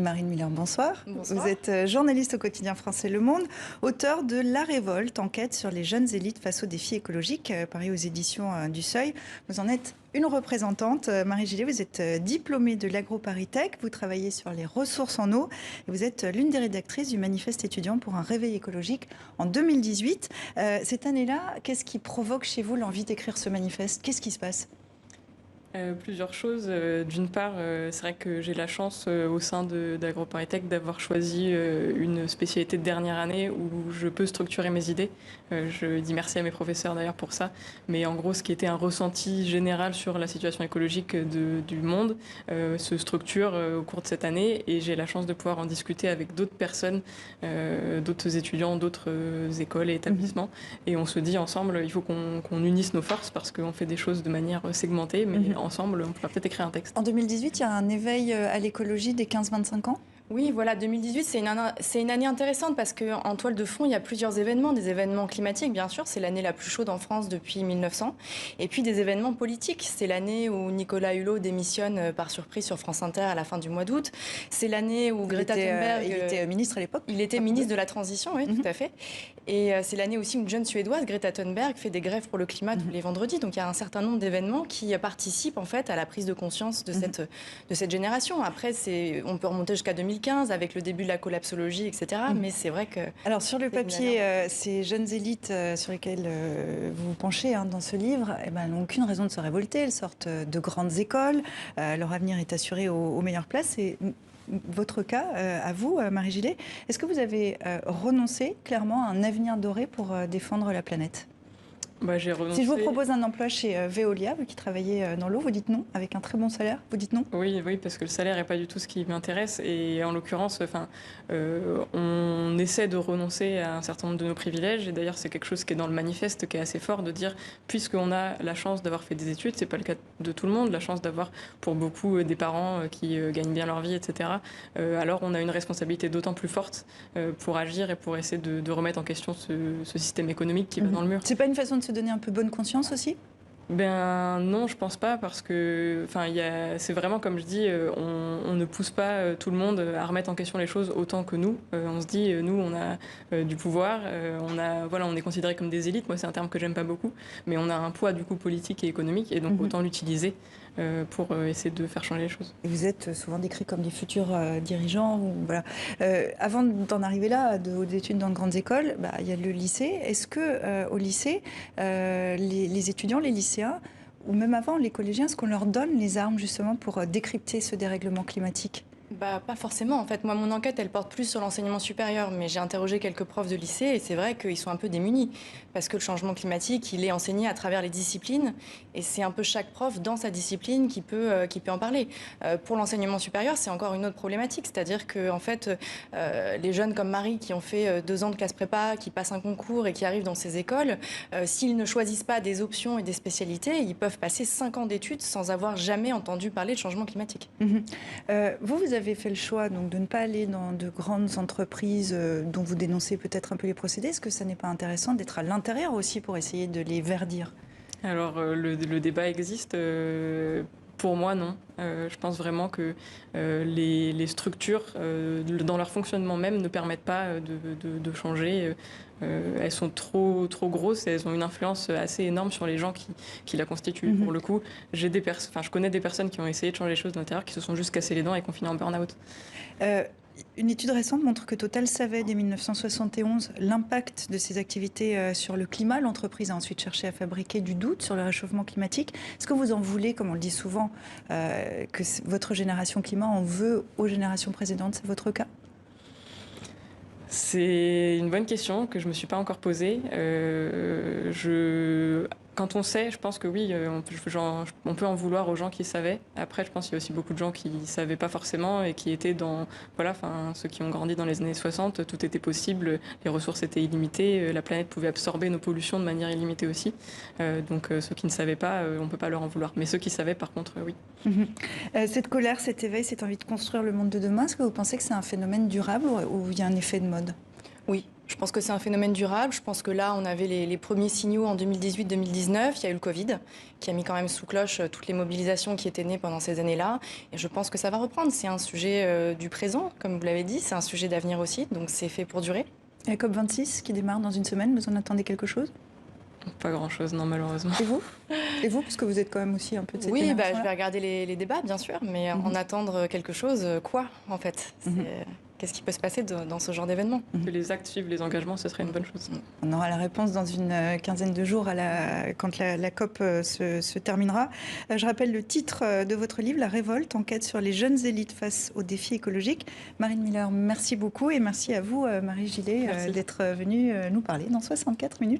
Marine Miller, bonsoir. Bonsoir. Vous êtes journaliste au quotidien français Le Monde, auteur de La Révolte, enquête sur les jeunes élites face aux défis écologiques, paru aux éditions du Seuil. Vous en êtes une représentante. Marie Gillet, vous êtes diplômée de l'AgroParisTech, vous travaillez sur les ressources en eau et vous êtes l'une des rédactrices du manifeste étudiant pour un réveil écologique en 2018. Cette année-là, qu'est-ce qui provoque chez vous l'envie d'écrire ce manifeste? Qu'est-ce qui se passe? Plusieurs choses. D'une part, c'est vrai que j'ai la chance au sein d'AgroParisTech d'avoir choisi une spécialité de dernière année où je peux structurer mes idées. Je dis merci à mes professeurs d'ailleurs pour ça. Mais en gros, ce qui était un ressenti général sur la situation écologique du monde se structure au cours de cette année et j'ai la chance de pouvoir en discuter avec d'autres personnes, d'autres étudiants, d'autres écoles et établissements. Et on se dit ensemble, il faut qu'on unisse nos forces parce qu'on fait des choses de manière segmentée, mais ensemble, on pourra peut-être écrire un texte. En 2018, il y a un éveil à l'écologie des 15-25 ans? Oui, voilà, 2018, c'est une année intéressante parce qu'en toile de fond, il y a plusieurs événements. Des événements climatiques, bien sûr, c'est l'année la plus chaude en France depuis 1900. Et puis des événements politiques. C'est l'année où Nicolas Hulot démissionne par surprise sur France Inter à la fin du mois d'août. C'est l'année où Greta Thunberg... il était ministre à l'époque? Il était ministre de la Transition, oui, tout à fait. Et c'est l'année aussi où une jeune Suédoise, Greta Thunberg, fait des grèves pour le climat tous les vendredis. Donc il y a un certain nombre d'événements qui participent en fait à la prise de conscience de cette génération. Après, on peut remonter jusqu'à 2015 avec le début de la collapsologie, etc. Mais c'est vrai que... Alors sur le papier, ces jeunes élites sur lesquelles vous vous penchez dans ce livre, elles n'ont aucune raison de se révolter. Elles sortent de grandes écoles. Leur avenir est assuré aux meilleures places. Et votre cas, à vous, Marie Gillet, est-ce que vous avez renoncé clairement à un avenir doré pour défendre la planète? J'ai renoncé. Si je vous propose un emploi chez Veolia, vous qui travaillez dans l'eau, vous dites non, avec un très bon salaire, vous dites non? Oui, parce que le salaire n'est pas du tout ce qui m'intéresse. Et en l'occurrence, on essaie de renoncer à un certain nombre de nos privilèges. Et d'ailleurs, c'est quelque chose qui est dans le manifeste, qui est assez fort, de dire, puisqu'on a la chance d'avoir fait des études, c'est pas le cas de tout le monde, la chance d'avoir pour beaucoup des parents qui gagnent bien leur vie, etc. Alors on a une responsabilité d'autant plus forte pour agir et pour essayer de remettre en question ce système économique qui va dans le mur. C'est pas une façon de se donner un peu bonne conscience aussi? Ben non, je pense pas parce que, c'est vraiment comme je dis, on ne pousse pas tout le monde à remettre en question les choses autant que nous. On se dit, nous, on a du pouvoir, on est considérés comme des élites. Moi, c'est un terme que j'aime pas beaucoup, mais on a un poids du coup politique et économique, et donc autant l'utiliser pour essayer de faire changer les choses. Et vous êtes souvent décrit comme des futurs dirigeants. Voilà. Avant d'en arriver là, aux études dans de grandes écoles, il y a le lycée. Est-ce que au lycée, les étudiants, les lycéens, ou même avant les collégiens, est-ce qu'on leur donne les armes justement pour décrypter ce dérèglement climatique? Pas forcément. En fait, moi, mon enquête, elle porte plus sur l'enseignement supérieur, mais j'ai interrogé quelques profs de lycée et c'est vrai qu'ils sont un peu démunis parce que le changement climatique, il est enseigné à travers les disciplines et c'est un peu chaque prof dans sa discipline qui peut en parler. Pour l'enseignement supérieur, c'est encore une autre problématique, c'est-à-dire que en fait, les jeunes comme Marie qui ont fait 2 ans de classe prépa, qui passent un concours et qui arrivent dans ces écoles, s'ils ne choisissent pas des options et des spécialités, ils peuvent passer 5 ans d'études sans avoir jamais entendu parler de changement climatique. Vous avez fait le choix donc, de ne pas aller dans de grandes entreprises dont vous dénoncez peut-être un peu les procédés. Est-ce que ça n'est pas intéressant d'être à l'intérieur aussi pour essayer de les verdir? Alors, le débat existe. Pour moi, non. Je pense vraiment que les structures, dans leur fonctionnement même, ne permettent pas de changer. Elles sont trop grosses et elles ont une influence assez énorme sur les gens qui la constituent. Pour le coup, je connais des personnes qui ont essayé de changer les choses de l'intérieur, qui se sont juste cassé les dents et qui ont fini en burn-out. Une étude récente montre que Total savait dès 1971 l'impact de ses activités sur le climat. L'entreprise a ensuite cherché à fabriquer du doute sur le réchauffement climatique. Est-ce que vous en voulez, comme on le dit souvent, que votre génération climat en veut aux générations précédentes? C'est votre cas? C'est une bonne question que je ne me suis pas encore posée. Quand on sait, je pense que oui, on peut en vouloir aux gens qui savaient. Après, je pense qu'il y a aussi beaucoup de gens qui ne savaient pas forcément et qui étaient ceux qui ont grandi dans les années 60, tout était possible, les ressources étaient illimitées, la planète pouvait absorber nos pollutions de manière illimitée aussi. Donc ceux qui ne savaient pas, on ne peut pas leur en vouloir. Mais ceux qui savaient, par contre, oui. Cette colère, cet éveil, cette envie de construire le monde de demain, est-ce que vous pensez que c'est un phénomène durable ou il y a un effet de mode? Oui, je pense que c'est un phénomène durable. Je pense que là, on avait les premiers signaux en 2018-2019. Il y a eu le Covid qui a mis quand même sous cloche toutes les mobilisations qui étaient nées pendant ces années-là. Et je pense que ça va reprendre. C'est un sujet du présent, comme vous l'avez dit. C'est un sujet d'avenir aussi. Donc c'est fait pour durer. Et la COP26 qui démarre dans une semaine, vous en attendez quelque chose? Pas grand-chose, non, malheureusement. Et vous, puisque vous êtes quand même aussi un peu de cette Oui, génération-là. je vais regarder les débats, bien sûr. Mais en attendre quelque chose, quoi, en fait Qu'est-ce qui peut se passer dans ce genre d'événement? Que les actes suivent les engagements, ce serait une bonne chose. On aura la réponse dans une quinzaine de jours quand la COP se terminera. Je rappelle le titre de votre livre, La Révolte, enquête sur les jeunes élites face aux défis écologiques. Marine Miller, merci beaucoup et merci à vous, Marie Gillet, d'être venue nous parler dans 64 minutes.